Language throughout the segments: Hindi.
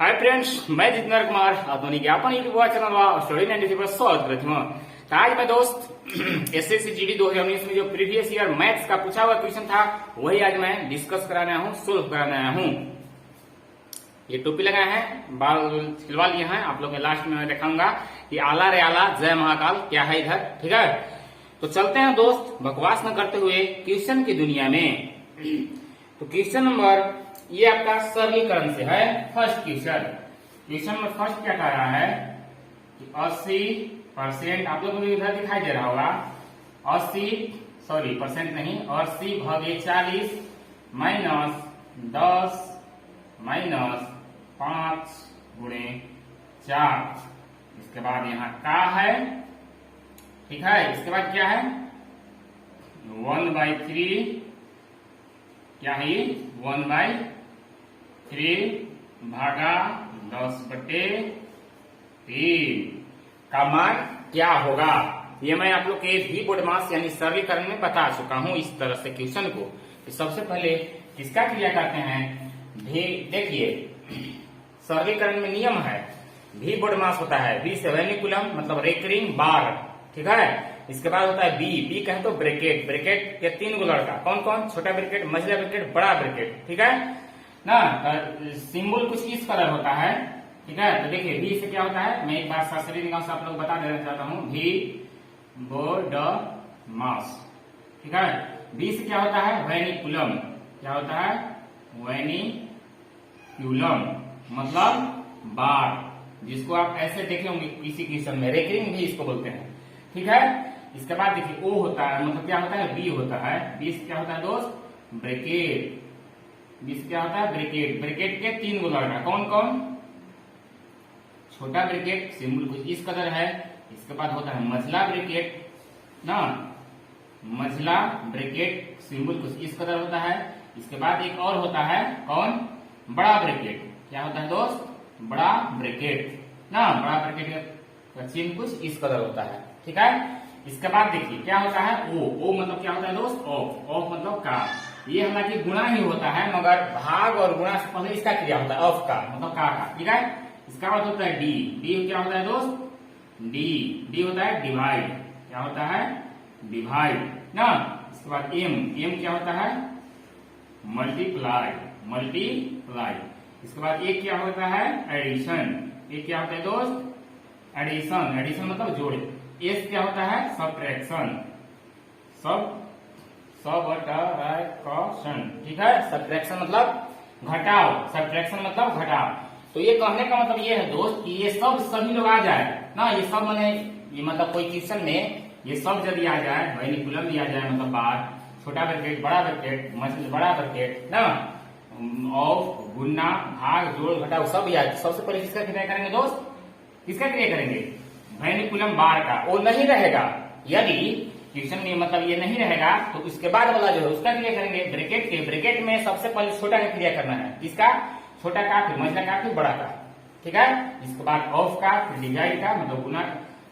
हाय फ्रेंड्स, मैं जितेंद्र कुमार आधुनिक ज्ञापन यूट्यूब चैनल स्टडी 93 पर स्वागत करती हूँ। तो आज मैं दोस्त एसएससी जीडी 2019 में जो प्रीवियस ईयर मैथ्स का पूछा हुआ क्वेश्चन था वही आज मैं डिस्कस कराने आया हूँ, सोल्व कराने आया हूँ। ये टोपी लगाए हैं, बाल खिलवा लिए हैं। आप लोग लास्ट में मैं दिखाऊंगा कि आला रे आला जय महाकाल क्या है इधर, ठीक है। तो चलते हैं दोस्त बकवास न करते हुए क्वेश्चन की दुनिया में। तो क्वेश्चन नंबर ये आपका सरलीकरण से है। फर्स्ट क्वेश्चन में फर्स्ट क्या कह रहा है कि 80%, आप लोगों को इधर दिखाई दे रहा होगा, 80% नहीं, 80/40 माइनस 10 माइनस 5 गुणे 4। इसके बाद यहाँ का है, ठीक है। इसके बाद क्या है 1/3, क्या है 1/3 भागा 10/3 का मान क्या होगा। ये मैं आप लोग के भी बोर्ड मास यानी सरलीकरण में बता चुका हूं इस तरह से क्वेश्चन को। तो सबसे पहले किसका क्रिया करते हैं, देखिए सरलीकरण में नियम है, भी बोर्ड मास होता है, बी से वेनिकुलम मतलब रेकरिंग बार, ठीक है। इसके बाद होता है बी कहे तो ब्रैकेट, ब्रैकेट के 3 गो लड़का, कौन कौन, छोटा ब्रैकेट, मझला ब्रैकेट, बड़ा ब्रैकेट, ठीक है ना। सिंबल कुछ इस कलर होता है, ठीक है। तो देखिए बी से क्या होता है, मैं एक बार शास्त्रीय निगाह से आप लोग बता देना चाहता हूँ, भी बोर्ड मास, ठीक है। बी से क्या होता है वेनिकुलम, क्या होता है वेनिकुलम मतलब बार, जिसको आप ऐसे देखे होंगे किसी क्वेश्चन में, रेकरिंग भी इसको बोलते हैं, ठीक है। इसके बाद देखिए ओ होता है, मतलब क्या होता है बी होता है, बी से क्या होता है दोस्त ब्रैकेट, बी से क्या होता है ब्रैकेट, ब्रैकेट के 3 गो लड़का, कौन कौन, छोटा ब्रैकेट सिंबल कुछ इस कदर है। इसके बाद होता है मझला ब्रैकेट ना, मझला ब्रैकेट सिंबल कुछ इस कदर होता है। इसके बाद एक और होता है कौन, बड़ा ब्रैकेट, क्या होता है दोस्त बड़ा ब्रैकेट ना, बड़ा ब्रैकेट का चिन्ह कुछ इस कदर होता है, ठीक है। इसके बाद देखिए क्या होता है ओ मतलब क्या होता है दोस्त ऑफ, ऑफ मतलब का। ये हालांकि गुणा ही होता है, मगर भाग और गुणा से पहले इसका क्रिया होता है ऑफ का मतलब का, ठीक है। इसका बाद होता है डी क्या होता है दोस्त डी होता है डिवाइड, क्या होता है डिवाइड ना। इसके बाद एम क्या होता है मल्टीप्लाई, इसके बाद एक क्या होता है एडिशन, एक क्या होता है दोस्त एडिशन मतलब जोड़। एस क्या होता है सब्ट्रैक्शन, सब्ट्रैक्शन, ठीक है। सब्ट्रैक्शन मतलब घटाव, तो ये कहने का मतलब ये है दोस्त कि ये सब सभी लोग आ जाए ना, ये सब मैंने ये मतलब कोई क्वेश्चन में ये सब यदि आ जाए, वेनिकुलम भी आ जाए मतलब बार, छोटा ब्रैकेट, बड़ा ब्रैकेट, बड़ा ब्रैकेट ना, ऑफ, गुना, भाग, जोड़, घटाव सब याद। सबसे पहले किसका क्रिया करेंगे दोस्त, किसका क्रिया करेंगे वेनिकुलम बार का। वो नहीं रहेगा यदि क्वेश्चन में मतलब ये नहीं रहेगा तो उसके बाद वाला जो है उसका क्रिया करेंगे ब्रैकेट के। ब्रैकेट में सबसे पहले छोटा का क्रिया करना है, किसका छोटा का, फिर मझला का, फिर बड़ा का, ठीक है। इसके बाद ऑफ का, फिर डिवाइड का मतलब गुना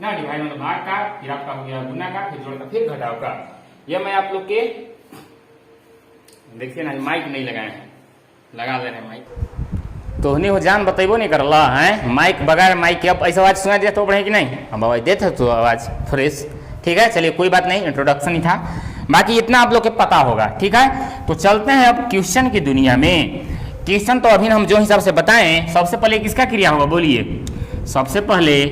ना, डिवाइड मतलब भाग का, फिर आपका हो गया गुना का, फिर जोड़ का, फिर घटाव का। यह मैं आप लोग के देखिए ना, माइक नहीं लगाए हैं, लगा दे रहे माइक तो नहीं हो जान बतेबो नहीं करला है। माइक बगैर माइक के अब ऐसा आवाज सुना दिया तो बढ़े कि नहीं, हम आवाज देते तो आवाज फ्रेश, ठीक है। चलिए कोई बात नहीं, इंट्रोडक्शन ही था, बाकी इतना आप लोग के पता होगा, ठीक है। तो चलते हैं अब क्वेश्चन की दुनिया में। क्वेश्चन तो अभी हम जो हिसाब से बताएं, सबसे पहले किसका क्रिया होगा बोलिए, सबसे पहले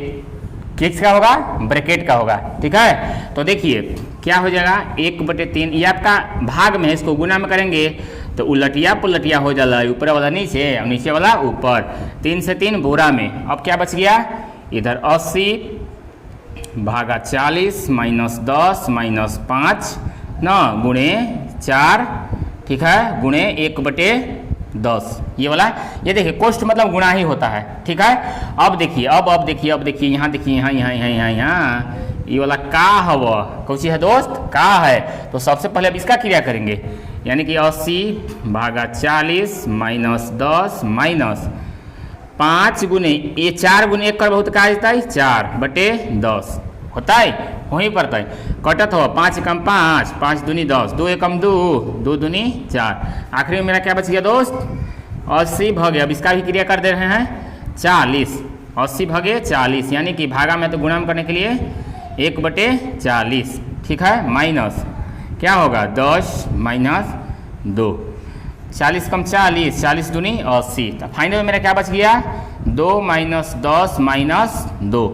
किसका होगा ब्रैकेट का होगा, ठीक है। तो देखिए क्या हो जाएगा 1/3, ये आपका भाग में है, इसको गुना में करेंगे तो उलटिया पुलटिया हो जाला, ऊपर वाला नीचे और नीचे वाला ऊपर, 3 से 3 बोरा में। अब क्या बच गया इधर 80/40 माइनस 10 माइनस 5 ना गुणे 4, ठीक है, गुणे 1/10 ये वाला। ये देखिए कोष्ठ मतलब गुणा ही होता है, ठीक है। अब देखिए अब देखिए यहाँ देखिए यहाँ ये वाला का हवा कौची है दोस्त का है। तो सबसे पहले अब इसका क्रिया करेंगे, यानी कि 80/40 माइनस 10 माइनस 5 गुने ये 4 गुने 1 कर बहुत का आता है 4/10 होता है, वहीं पड़ता है कटत हो 5 कम 5, 5 दूनी 10, 2 एकम 2, 2 दूनी 4, आखिरी में मेरा क्या बच गया दोस्त 80 भागे, अब इसका भी क्रिया कर दे रहे हैं 40, 80 भागे 40 यानी कि भागा में तो गुणा करने के लिए 1/40, ठीक है, माइनस क्या होगा 10 माइनस 2, 40 कम 40, 40 दूनी 80, तो फाइनल में मेरा क्या बच गया 2 माइनस 10 माइनस 2।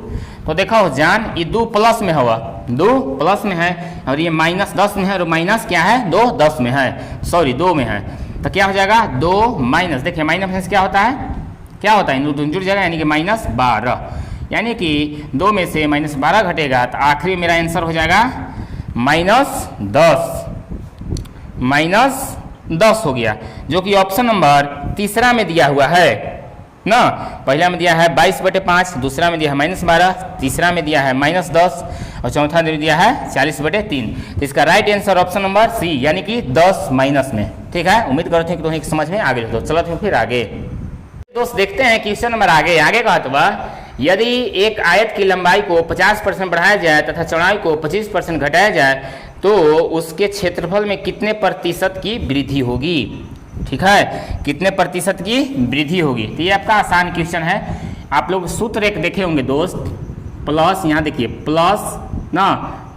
तो देखो जान ये 2 प्लस में होगा, 2 प्लस में है और ये माइनस 10 में है और माइनस क्या है 2 10 में है, सॉरी 2 में है, तो क्या हो जाएगा 2 माइनस, देखिए माइनस क्या होता है, क्या होता है जुड़ जाएगा यानी कि -12, यानी कि 2 में से -12 घटेगा तो आखिरी मेरा आंसर हो जाएगा -10 हो गया, जो कि ऑप्शन नंबर तीसरा में दिया हुआ है ना। पहला में दिया है 22/5, दूसरा में दिया है -12, तीसरा में दिया है -10 और चौथा में दिया है 40/3। तो इसका right answer option number C यानी कि 10 माइनस में, ठीक है। उम्मीद करते हैं कि तुम्हें समझ में आ गई। तो चलो तो फिर आगे दोस्त देखते हैं क्वेश्चन नंबर आगे का तो यदि एक आयत की लंबाई को 50% बढ़ाया जाए तथा चौड़ाई को 25% घटाया जाए तो उसके क्षेत्रफल में कितने प्रतिशत की वृद्धि होगी, ठीक है, कितने प्रतिशत की वृद्धि होगी। तो ये आपका आसान क्वेश्चन है। आप लोग सूत्र एक देखे होंगे दोस्त, प्लस, यहाँ देखिए प्लस ना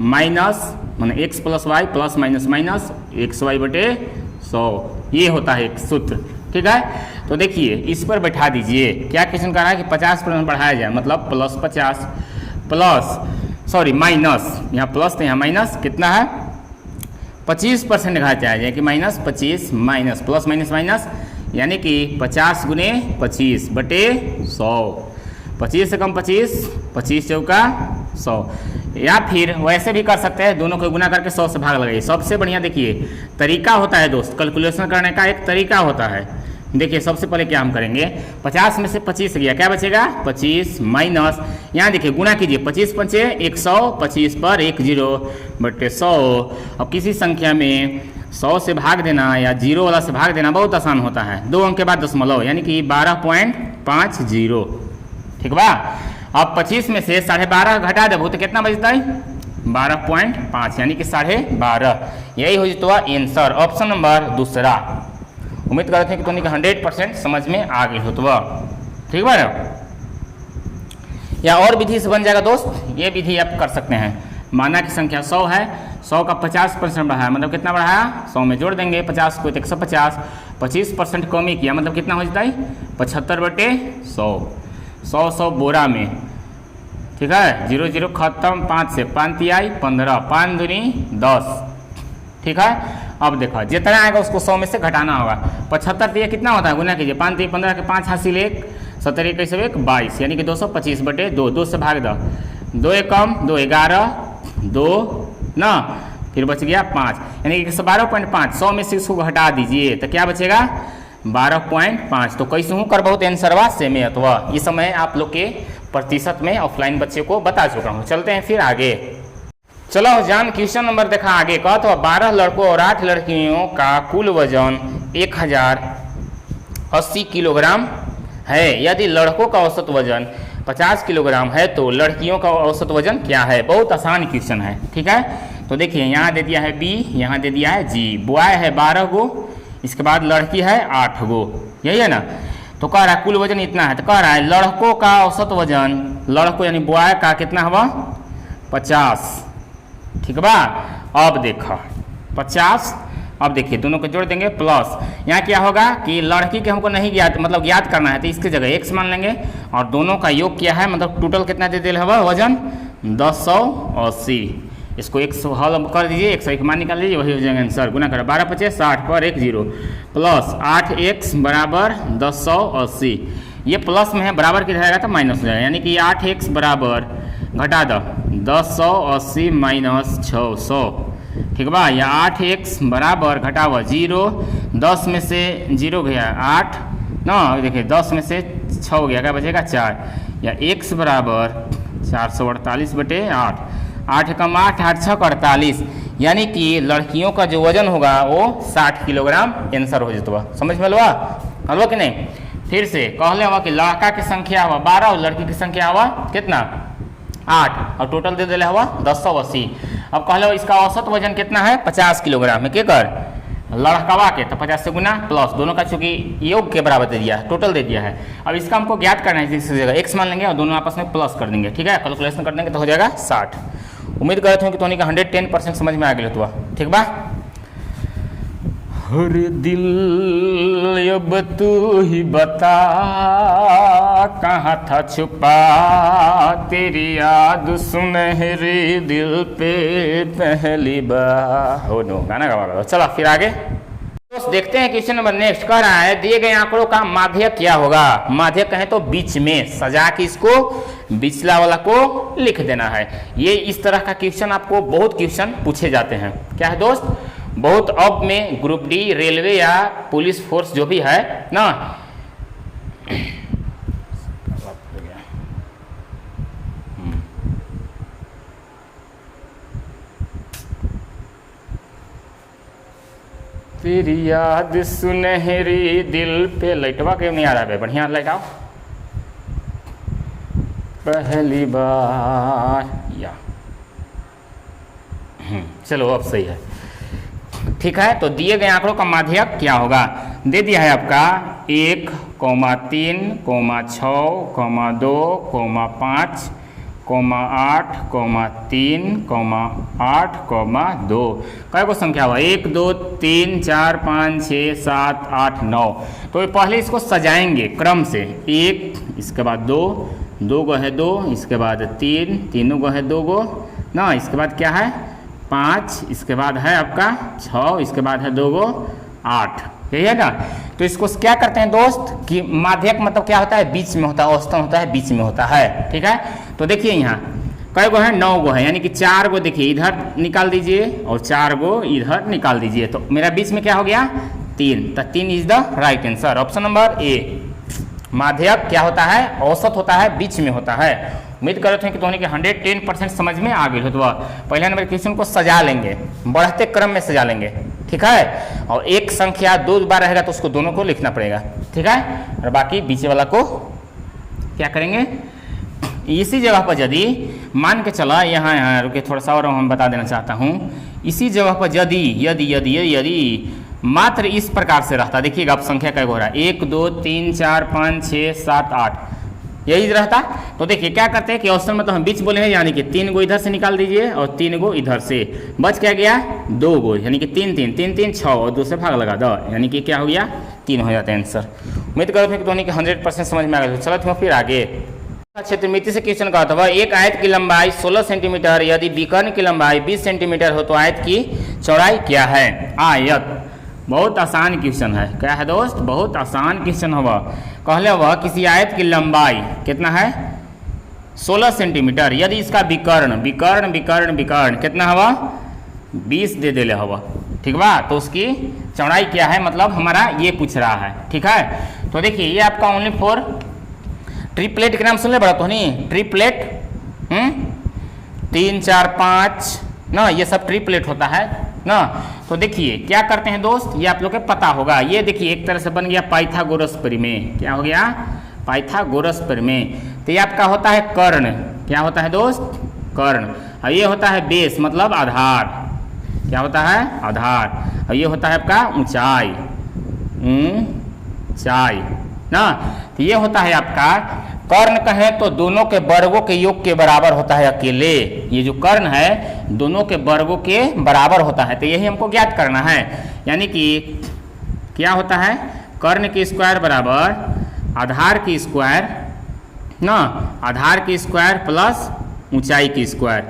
माइनस माने x + y plus minus minus xy/100, ये होता है एक सूत्र, ठीक है। तो देखिए इस पर बैठा दीजिए, क्या क्वेश्चन कर रहा है कि 50% बढ़ाया जाए, मतलब +50 प्लस सॉरी माइनस, यहाँ प्लस तो यहाँ माइनस, कितना है 25% घटाया जाए कि -25 माइनस प्लस माइनस माइनस यानी कि 50 गुने 25/100, 25 से कम 25, 25 चौका 100, या फिर वैसे भी कर सकते हैं, दोनों को गुना करके 100 से भाग लगाइए। सबसे बढ़िया देखिए तरीका होता है दोस्त, कैलकुलेशन करने का एक तरीका होता है। देखिए सबसे पहले क्या हम करेंगे, 50 में से 25 गया, क्या बचेगा 25 माइनस, यहाँ देखिए गुना कीजिए, 25 × 5 = 100, 25 पर 10/100। अब किसी संख्या में 100 से भाग देना या 0 वाला से भाग देना बहुत आसान होता है, 2 अंक के बाद दशमलव यानी कि 12.50, ठीक बा। अब 25 में से 12.5 घटा देबो तो कितना बचता है 12.5 यानी कि 12.5, यही हो जितवा आंसर ऑप्शन नंबर दूसरा। उम्मीद करते हैं कि तुम्हें 100% समझ में आ गई हो, तो ठीक है ना। या और विधि से बन जाएगा दोस्त, ये विधि आप कर सकते हैं। माना कि संख्या 100 है, 100 का 50% बढ़ाया, मतलब कितना बढ़ाया 100 में जोड़ देंगे 50 को 150, 25% कमी किया, मतलब कितना हो जाता है 75/100, 100 बोरा में, ठीक है, 0 0 खत्म, 5 से 5 तिहाई 15, 5 दूनी 10, ठीक है। अब देखो जितना आएगा उसको 100 में से घटाना होगा, 75 दिया कितना होता है, गुना कीजिए, 5 × 15 के 5 हासिल 1, 70 × 1 22 यानी कि 225/2, 2 से भाग दो, 2 × 1 = 2, 11 2 ना, फिर बच गया 5 यानी कि 12.5, 100 में से इसको घटा दीजिए तो क्या बचेगा 12.5। तो कैसे हूँ कर बहुत आंसरवा सेम है, तो ये समय आप लोग के प्रतिशत में ऑफलाइन बच्चे को बता चुका हूँ। चलते हैं फिर आगे। चलो जान क्वेश्चन नंबर देखा आगे का, तो 12 लड़कों और 8 लड़कियों का कुल वजन 1080 किलोग्राम है। यदि लड़कों का औसत वजन 50 किलोग्राम है तो लड़कियों का औसत वजन क्या है। बहुत आसान क्वेश्चन है, ठीक है। तो देखिए यहाँ दे दिया है बी, यहाँ दे दिया है जी, बॉय है 12 गो, इसके बाद लड़की है 8 गो, यही है ना। तो कह रहा है कुल वजन इतना है, तो कह रहा है लड़कों का औसत वजन, लड़कों यानी बॉय का कितना हुआ 50, ठीक बा। अब देखो 50, अब देखिए दोनों को जोड़ देंगे प्लस, यहाँ क्या होगा कि लड़की के हमको नहीं ज्ञात, मतलब ज्ञात करना है, तो इसकी जगह x मान लेंगे और दोनों का योग क्या है, मतलब टोटल कितना दे दिया है वजन 1080। इसको 100 हल कर दीजिए, 101 मान निकाल लीजिए, वही हो जाएगा आंसर। गुना करें 12 × 5 = 60 पर 1 0 प्लस 8x बराबर 1080। ये प्लस में है, बराबर की रहेगा तो माइनस हो जाएगा, यानी कि 8x बराबर घटा दो 1080 माइनस 600, ठीक बा। या 8x बराबर घटावा 0, 10 में से 0 गया 8 ना, देखिए 10 में से 6 गया, क्या बचेगा 4, या x बराबर 448/8, 8 कम 8 8 6 48, यानी कि लड़कियों का जो वजन होगा वो 60 किलोग्राम आंसर हो जाता। समझ में लवा हलवा कि नहीं। फिर से कहले हुआ कि लड़का की संख्या हुआ 12 और लड़की की संख्या हुआ कितना 8 और टोटल दे दिले हुआ 1080। अब कहले इसका औसत वजन कितना है 50 किलोग्राम है, के कर लड़कवा के, तो 50 से गुना प्लस दोनों का चूंकि योग के बराबर दे दिया है, टोटल दे दिया है। अब इसका हमको ज्ञात करना है, इस जगह x मान लेंगे और दोनों आपस में प्लस कर देंगे, ठीक है। कैलकुलेशन कर देंगे तो हो जाएगा 60। उम्मीद करते हैं कि तो 110% समझ में आ गया तो ठीक बा। हर दिल अब तू ही बता, कहाँ था छुपा तेरी याद सुनहरी दिल पे पहली बार। हो नो गाना गा। चलो फिर आगे दोस्त देखते हैं। क्वेश्चन नंबर नेक्स्ट कह रहा है दिए गए आंकड़ों का माध्यक क्या होगा। माध्यक कहें तो बीच में सजा के इसको बिचला वाला को लिख देना है। ये इस तरह का क्वेश्चन आपको बहुत क्वेश्चन पूछे जाते हैं। क्या है दोस्त, बहुत अब में ग्रुप डी, रेलवे या पुलिस फोर्स जो भी है ना, तेरी याद सुनहरी दिल पे, लाइटवा क्यों नहीं आ रहा है, बढ़िया लाइट आओ। पहली बार या चलो अब सही है, ठीक है। तो दिए गए आंकड़ों का माध्यक क्या होगा, दे दिया है आपका 1, 3, 6, 2, 5, 8, 3, 8, 2। कई को संख्या हुआ 1, 2, 3, 4, 5, 6, 7, 8, 9। तो पहले इसको सजाएंगे क्रम से, 1, इसके बाद 2, 2 गो है 2, इसके बाद 3, 3 गो है 2 गो ना, इसके बाद क्या है 5, इसके बाद है आपका 6, इसके बाद है 2 गो 8, यही है ना। तो इसको क्या करते हैं दोस्त कि माध्यक मतलब क्या होता है, बीच में होता है, औसतन होता है, बीच में होता है, ठीक है। तो देखिए यहाँ कई गो है, 9 गो है, यानी कि 4 गो देखिए इधर निकाल दीजिए और 4 गो इधर निकाल दीजिए, तो मेरा बीच में क्या हो गया 3, तो 3 is the right answer, option number A. माध्यक क्या होता है, औसत होता है, बीच में होता है। उम्मीद करते हैं कि तो 110% समझ में आ गई हो। तो पहले नंबर क्वेश्चन को सजा लेंगे, बढ़ते क्रम में सजा लेंगे, ठीक है। और एक संख्या 2 बार रहेगा तो उसको दोनों को लिखना पड़ेगा, ठीक है। और बाकी बीच वाला को क्या करेंगे, इसी जगह पर यदि मान के चला, यहाँ रुके थोड़ा सा और हम बता देना चाहता हूँ। इसी जगह पर यदि यदि यदि यदि मात्र इस प्रकार से रहता, देखिएगा अब संख्या क्या हो रहा है, 1, 2, 3, 4, 5, 6, 7, 8 यही रहता। तो देखिए क्या करते हैं कि ऑप्शन में तो हम बीच बोले हैं, यानी कि 3 गो इधर से निकाल दीजिए और 3 गो इधर से, बच क्या गया 2 गो, यानी कि 3 3 3 3 6 और 2 से भाग लगा दो, यानी कि क्या हो गया 3 हो जाता है आंसर। उम्मीद करते हैं कि धोनी के 100% समझ में आ गया। चलो तो फिर आगे क्षेत्रमिति से क्वेश्चन का होता है, एक आयत की लंबाई 16 सेंटीमीटर, यदि विकर्ण की लंबाई 20 सेंटीमीटर हो तो आयत की चौड़ाई क्या है। आयत बहुत आसान क्वेश्चन है, क्या है दोस्त, बहुत आसान क्वेश्चन होगा। कहले वह किसी आयत की लंबाई कितना है 16 सेंटीमीटर, यदि इसका विकर्ण विकर्ण विकर्ण विकर्ण कितना हवा 20 दे देले हवा, ठीक बा, तो उसकी चौड़ाई क्या है, मतलब हमारा ये पूछ रहा है, ठीक है। तो देखिए ये आपका ओनली फॉर ट्रिपलेट के नाम सुन ले बड़ा तो नहीं, ट्रिपलेट 3 4 5 ना, ये सब ट्रिपलेट होता है ना। तो देखिए क्या करते हैं दोस्त, ये आप लोग को पता होगा, ये देखिए एक तरह से बन गया पाइथागोरस प्रमेय, क्या हो गया पाइथागोरस प्रमेय। तो ये आपका होता है कर्ण, क्या होता है दोस्त कर्ण, और ये होता है बेस मतलब आधार, क्या होता है आधार, और ये होता है आपका ऊंचाई, ऊंचाई ना। तो ये होता है आपका कर्ण कहें तो दोनों के वर्गों के योग के बराबर होता है अकेले, ये जो कर्ण है दोनों के वर्गों के बराबर होता है। तो यही हमको ज्ञात करना है, यानी कि क्या होता है कर्ण की स्क्वायर बराबर आधार की स्क्वायर ना, आधार की स्क्वायर प्लस ऊंचाई की स्क्वायर,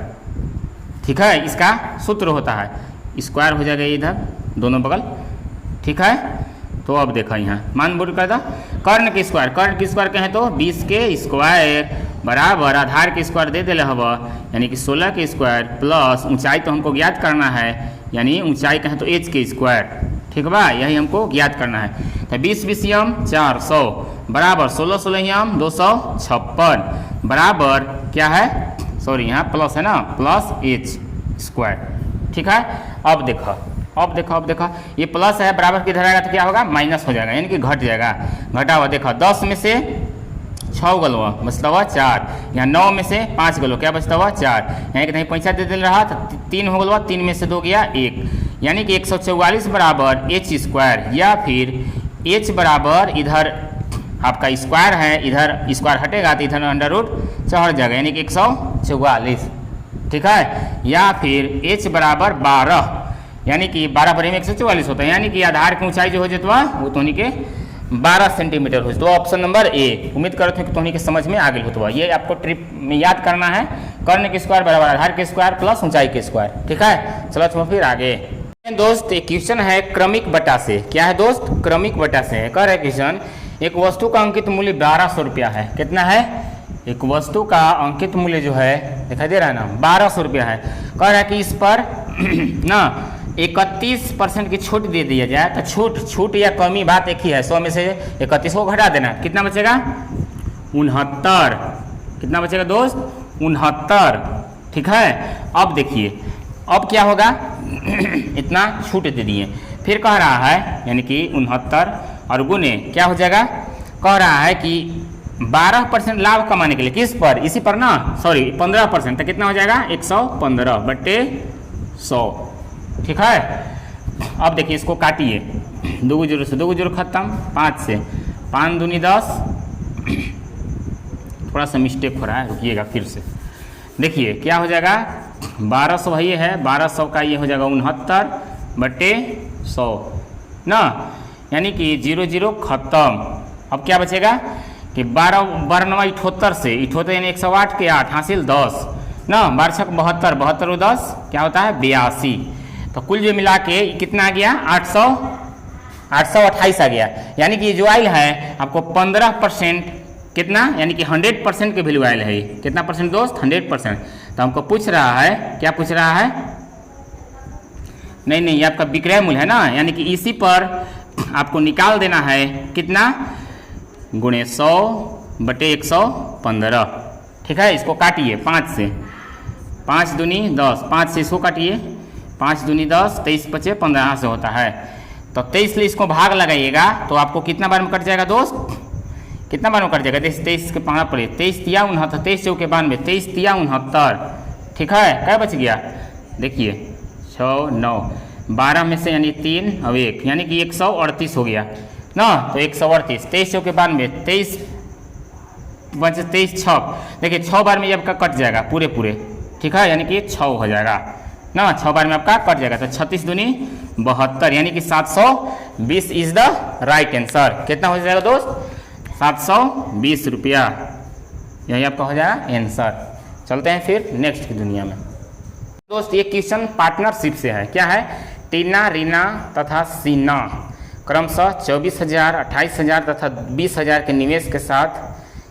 ठीक है। इसका सूत्र होता है स्क्वायर हो जाएगा इधर दोनों बगल, ठीक है। तो अब देखा यहाँ मान बोल कर दो, कर्ण की स्क्वायर कहें तो 20 के स्क्वायर बराबर आधार के स्क्वायर दे देले हवा, यानी कि 16 के स्क्वायर प्लस ऊंचाई तो हमको ज्ञात करना है, यानी ऊंचाई कहें तो h के स्क्वायर, ठीक बा, यही हमको ज्ञात करना है। तो 20 20 यम 400 बराबर 16 16 यम 256 बराबर क्या है, सॉरी यहाँ प्लस है ना, प्लस h स्क्वायर, ठीक है। अब देखो ये प्लस है बराबर किधर आएगा तो क्या होगा माइनस हो जाएगा, यानी कि घट जाएगा, घटा हुआ देखो 10 में से 6 गलो बचता हुआ 4, यहाँ 9 में से 5 गलो क्या बचता हुआ 4, यहाँ कि नहीं पैसा दे रहा तो 3 हो गया, 3 में से 2 गया 1, यानी कि 144 बराबर एच स्क्वायर, या फिर एच बराबर इधर आपका स्क्वायर है, इधर स्क्वायर हटेगा तो इधर अंडर रूट चढ़ जाएगा, यानी कि 144, ठीक है। या फिर एच बराबर 12, यानी कि 12 बरे में 144 होता है, यानी कि आधार की ऊंचाई जो हो जाता वो तोहनी के 12 सेंटीमीटर हो। तो ऑप्शन नंबर ए, उम्मीद करते हैं कि तोहनी के समझ में आ गई हो। तो ये आपको ट्रिप में याद करना है, कर्ण के स्क्वायर बराबर आधार के स्क्वायर प्लस ऊंचाई के स्क्वायर, ठीक है। चलो तो फिर आगे दोस्त, एक क्वेश्चन है क्रमिक बटा से। क्या है दोस्त? क्रमिक बटा से है। कह रहे क्वेश्चन, एक वस्तु का अंकित मूल्य 1200 रुपया है। कितना है? एक वस्तु का अंकित मूल्य जो है दिखाई दे रहा है ना, 1200 रुपया है। कह रहा है कि इस पर ना 31% की छूट दे दिया जाए, तो छूट या कमी बात एक ही है, 100 में से 31 को घटा देना, कितना बचेगा? 69। कितना बचेगा दोस्त? 69, ठीक है। अब देखिए अब क्या होगा, इतना छूट दे दिए, फिर कह रहा है यानी कि 69 और गुने क्या हो जाएगा, कह रहा है कि 12% लाभ कमाने के लिए, किस पर? इसी पर ना, सॉरी 15%, तो कितना हो जाएगा 115/100, ठीक है। अब देखिए इसको काटिए, 2 जीरो से 2 जीरो खत्म, 5 से 5 दूनी 10, थोड़ा सा मिस्टेक हो रहा है, रुकिएगा फिर से देखिए क्या हो जाएगा, 1200 है, ये है 1200 का, ये हो जाएगा 69/100 ना, यानी कि 0 0 खत्म। अब क्या बचेगा कि 12 9 78 से 78 यानी 108 के 8 हासिल 10 ना, 12 6 72, 72 और 10 क्या होता है 82। तो कुल जो मिला के कितना आ गया 828 आ गया, यानी कि जो आयल है आपको 15% कितना, यानी कि 100% के वैल्यू आयल है। कितना परसेंट दोस्त? 100%। तो हमको पूछ रहा है, क्या पूछ रहा है? नहीं ये आपका विक्रय मूल्य है ना, यानी कि इसी पर आपको निकाल देना है कितना, गुणे 100/115, ठीक है। इसको काटिए 5 से, 5 दूनी 10, 5 से इसको काटिए, 5 दूनी 10, 23 बचे 15 से होता है, तो 23 से इसको भाग लगाइएगा तो आपको कितना बार में कट जाएगा दोस्त? कितना बार में कट जाएगा? 23 के पढ़ना पड़े, 23 तिया 69, 23 चौके 92, 23 तिया 69, ठीक है। क्या बच गया देखिए 6 9, 12 में से यानी 3 और 1, यानी कि 138 हो गया ना, तो 138, 23 चौके 92, 23 बचे 23 6, देखिए 6 बार में ये आपका कट जाएगा पूरे, ठीक है, यानी कि 6 हो जाएगा ना, 6 बार में आपका कट जाएगा, तो 36 दूनी 72, यानी कि 720 इज द राइट आंसर। कितना हो जाएगा दोस्त? 720 रुपया, यही आपका हो जाएगा आंसर। चलते हैं फिर नेक्स्ट की दुनिया में दोस्त। ये क्वेश्चन पार्टनरशिप से है। क्या है? टीना, रीना तथा सीना क्रमशः 24,000, 28,000 तथा 20,000 के निवेश के साथ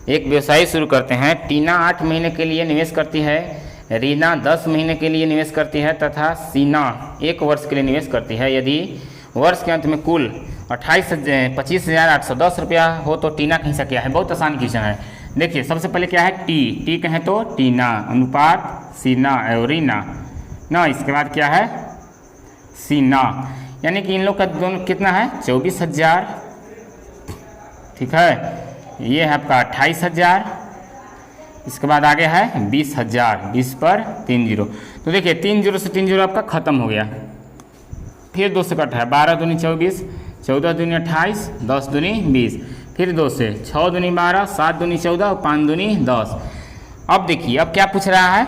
एक व्यवसाय शुरू करते हैं। टीना 8 महीने के लिए निवेश करती है, रीना 10 महीने के लिए निवेश करती है तथा सीना 1 वर्ष के लिए निवेश करती है। यदि वर्ष के अंत में कुल 25,810 रुपया हो तो टीना का हिस्सा क्या है? बहुत आसान क्वेश्चन है। देखिए सबसे पहले क्या है, टी कहें तो टीना अनुपात सीना और रीना ना, इसके बाद क्या है सीना, यानी कि इन लोग का दोनों कितना है 24,000, ठीक है, ये है आपका 28,000, इसके बाद आगे है 20,000, 20 पर 3 जीरो, तो देखिए 3 जीरो से 3 जीरो आपका खत्म हो गया, फिर 2 से कटा है, 12 दूनी 24, 14 दूनी 28, 10 दूनी 20, फिर 2 से 6 दूनी 12, 7 दूनी 14 और 5 दूनी 10। अब देखिए अब क्या पूछ रहा है,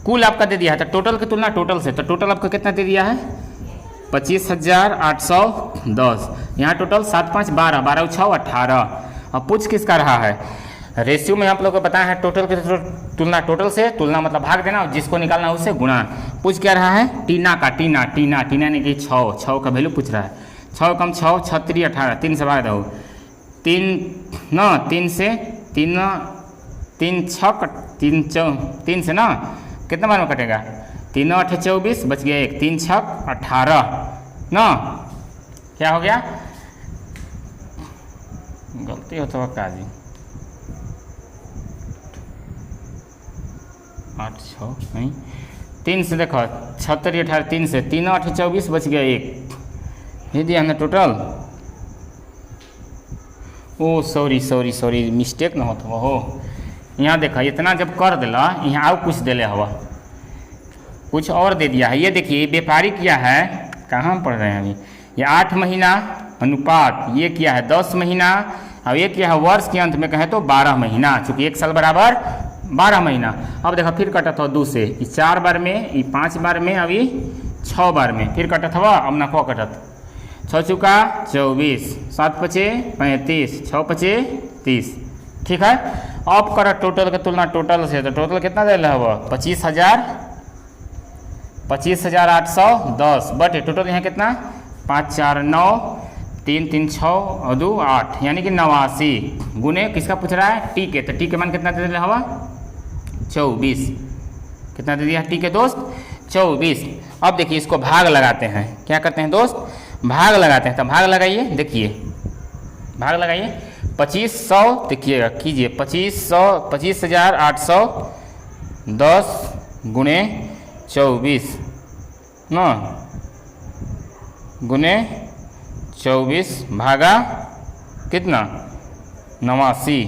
कुल आपका दे दिया है, तो टोटल की तुलना टोटल से, तो टोटल आपका कितना दे दिया है 25,810, यहाँ टोटल 7 5 12, 12 6 18। अब पूछ किसका रहा है, रेशियो में आप लोग को बताया है टोटल की तुलना टोटल से, तुलना मतलब भाग देना और जिसको निकालना है उससे गुणा। पूछ क्या रहा है टीना का, टीना यानी कि 6 का वैल्यू पूछ रहा है, 6 कम 6 6 3 18, 3 से भाग दो 3 न 3 से 3 3 6 3 से ना कितना बार में कटेगा 3 8 24, बच गया 1, 3 6 18 ना, क्या हो गया गलती हो तो काजी 8 6 नहीं 3 से देखो 76 18, 3 से 3 8 24, बच गया 1, ये दिया हमने टोटल। ओ सॉरी मिस्टेक ना हो यहाँ देखा इतना जब कर दिला यहाँ आउ कुछ दिले हवा कुछ और दे दिया है। ये देखिए व्यापारी किया है, कहाँ पढ़ रहे हैं अभी, ये 8 महीना अनुपात, ये किया है 10 महीना, अब ये किया है वर्ष के अंत में कहें तो 12 महीना, चूंकि 1 साल बराबर 12 महीना। अब देखो फिर कटा था 2 से, ये 4 बार में, ये 5 बार में, अभी 6 बार में, फिर कटा था अब ना को कटत 6 चुका 24, 7 पचे 35, 6 पचे 30। ठीक है, अब कर टोटल के तुलना टोटल से, तो टोटल कितना दे रहा है 25,810 बटे टोटल यहाँ कितना 5 4 9 3 3 6 और 2 8, यानी कि 89 गुने किसका पूछ रहा है टी के, तो टी के मान कितना दे रहा हवा 24, कितना दे दिया टी के दोस्त 24। अब देखिए इसको भाग लगाते हैं, क्या करते हैं दोस्त भाग लगाते हैं, तो भाग लगाइए, देखिए भाग लगाइए 2500, देखिएगा कीजिए 25,810 गुने 24 ना गुने 24 भागा कितना 89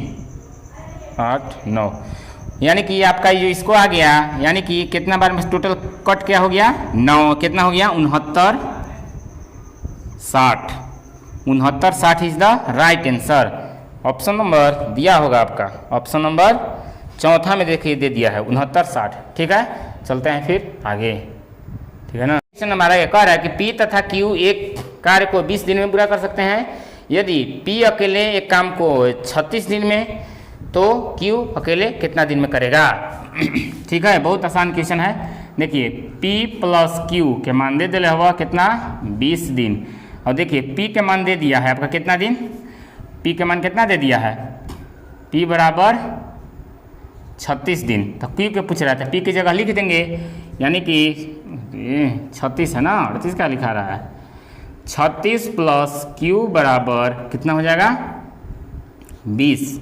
8 9, यानी कि आपका जो इसको आ गया, यानी कि कितना बार में टोटल कट क्या हो गया 9, कितना हो गया 69 60, 69 60 is the right answer. Option number दिया होगा आपका, ऑप्शन नंबर चौथा में देखिए दे दिया है 69 60। ठीक है, चलते हैं फिर आगे, ठीक है ना। क्वेश्चन हमारा ये कह रहा है कि P तथा Q एक कार्य को 20 दिन में पूरा कर सकते हैं। यदि P अकेले एक काम को 36 दिन में, तो Q अकेले कितना दिन में करेगा। ठीक है, बहुत आसान क्वेश्चन है। देखिए P प्लस Q के मान दे दिया हुआ कितना 20 दिन, और देखिए P के मान दे दिया है आपका कितना दिन, P के मान कितना दे दिया है P बराबर 36 दिन, तो Q के पूछ रहा था, P की जगह लिख देंगे, यानी कि 36 है ना, 38 क्या लिखा रहा है 36 प्लस Q बराबर कितना हो जाएगा 20,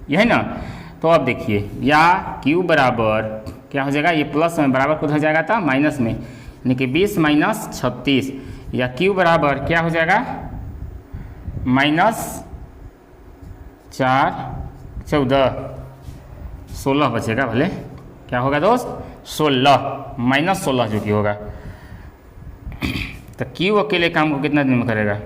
यही ना। तो अब देखिए या Q बराबर क्या हो जाएगा, ये प्लस में बराबर कुछ हो जाएगा था माइनस में, यानी कि 20 माइनस 36, या Q बराबर क्या हो जाएगा -4 14 16 बचेगा, भले क्या होगा दोस्त 16 -16 जो कि होगा। तो Q अकेले काम को कितना दिन में करेगा,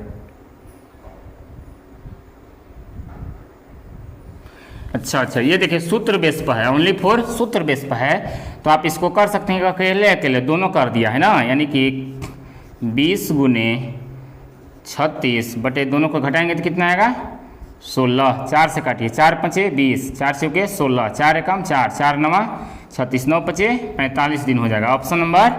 अच्छा ये देखिए सूत्र बेस पर है, ओनली फॉर सूत्र बेस पर है, तो आप इसको कर सकते हैं अकेले अकेले, दोनों कर दिया है ना, यानी कि 20 गुने 36 बटे दोनों को घटाएंगे तो कितना आएगा 16, 4 से काटिए 4 5 20, 4 से 16, 4 एकम 4, 4 9 36, 9 5 45 दिन हो जाएगा। ऑप्शन नंबर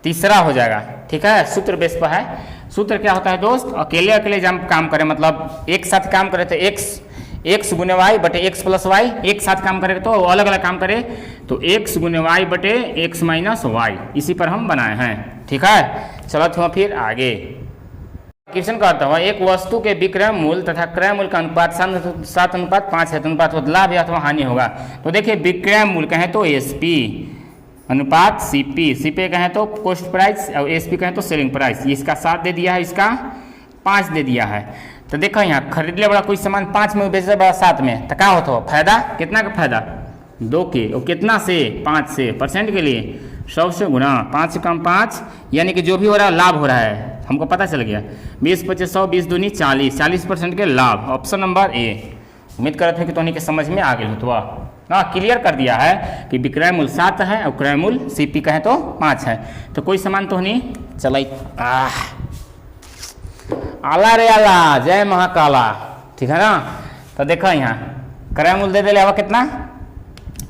तीसरा हो जाएगा। ठीक है, सूत्र बेस पर है। सूत्र क्या होता है दोस्त, अकेले अकेले जब काम करें, मतलब एक साथ काम करें तो x गुने वाई बटे x प्लस वाई, एक साथ काम करें तो अलग अलग काम करें तो x गुने वाई बटे x माइनस वाई, इसी पर हम बनाए हैं। ठीक है, चलो तो फिर आगे क्वेश्चन करता हूँ, एक वस्तु के विक्रय मूल्य तथा क्रय मूल्य का अनुपात 7:5 है, तो अनुपात हो लाभ या अथवा हानि होगा। तो देखिए विक्रय मूल्य कहें तो SP अनुपात CP कहें तो कॉस्ट प्राइस, और SP कहें तो सेलिंग प्राइस, इसका 7 दे दिया है, इसका 5 दे दिया है। तो देखो यहाँ खरीदले बड़ा कोई सामान 5 में बेचे बड़ा 7 में, तो क्या होता हो फायदा, कितना का फायदा 2 के, और कितना से 5 से, परसेंट के लिए 100 से गुना 5 से कम 5, यानी कि जो भी हो रहा है लाभ हो रहा है, हमको पता चल गया 20 25 100 20 दूनी 40% के लाभ। ऑप्शन नंबर ए। उम्मीद करते हैं कि तो के समझ में आ गए हो, तो ना क्लियर कर दिया है कि विक्रय मूल्य 7 है और क्रय मूल्य CP कहें तो 5 है। तो कोई सामान तो नहीं चलाई आला रे आला, जय महाकाला। ठीक है ना, तो देखो यहाँ क्रय मूल्य दे दिया हुआ कितना,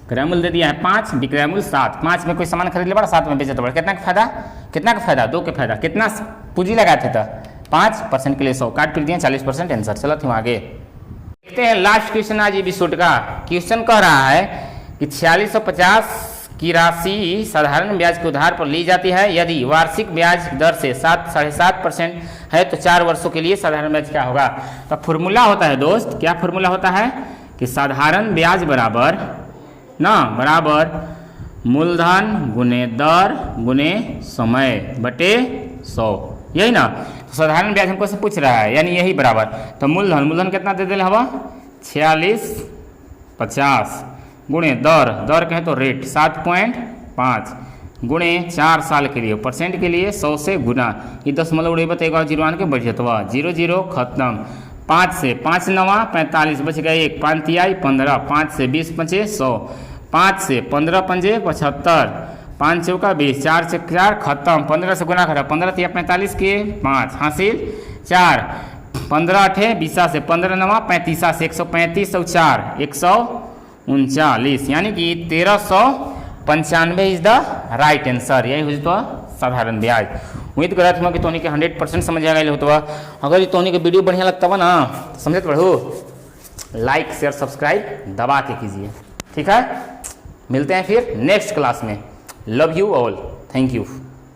क्रय मूल्य दे दिया है 5, विक्रय मूल्य 7, 5 में कोई सामान खरीद ले बड़ा 7 में बेचे तो बड़ा, कितना का फायदा 2 के फायदा, कितना पूंजी लगाए थे तो 5% के लिए 100 काट पीट दिए 40% आंसर। चलो तुम आगे देखते हैं लास्ट क्वेश्चन आज एपिसोड का। क्वेश्चन कह रहा है कि 4650 की राशि साधारण ब्याज के उधार पर ली जाती है, यदि वार्षिक ब्याज दर से 7.5% है तो 4 वर्षों के लिए साधारण ब्याज क्या होगा। तो फॉर्मूला होता है दोस्त, क्या फॉर्मूला होता है कि साधारण ब्याज बराबर मूलधन गुने दर गुने समय बटे 100, यही ना। तो साधारण ब्याज हमको से पूछ रहा है, यानी यही बराबर, तो मूलधन कितना दे दिया हवा 4650 गुणे दर कहें तो रेट 7.5 गुणे 4 साल के लिए, परसेंट के लिए 100 से गुना, ये 10 उड़ेबा तो एक और जीरो आन के बढ़ जतवा, 0 0 खत्म। 5 से 5 9 45 बच गए 1, 5 तिहाई 15, 5 से 20 पंचे 100, 5 से 15 पंजे 75, 5 चौका 20, 4 से 4 खत्म, 15 से गुना करा, 15 तिया 45 के 5 हासिल 4, 15 8 20 से 15 9 35 से 135 और 4 139, यानी कि 1395 इज द राइट आंसर। यही हो तो साधारण ब्याज। उम्मीद करत हूँ कि तोनी के 100% समझ आ गए हो। तो अगर तोनी के वीडियो बढ़िया लगता हुआ ना तो समझत बढ़ो, लाइक शेयर सब्सक्राइब दबा के कीजिए, ठीक है। मिलते हैं फिर नेक्स्ट क्लास में। Love you all, thank you.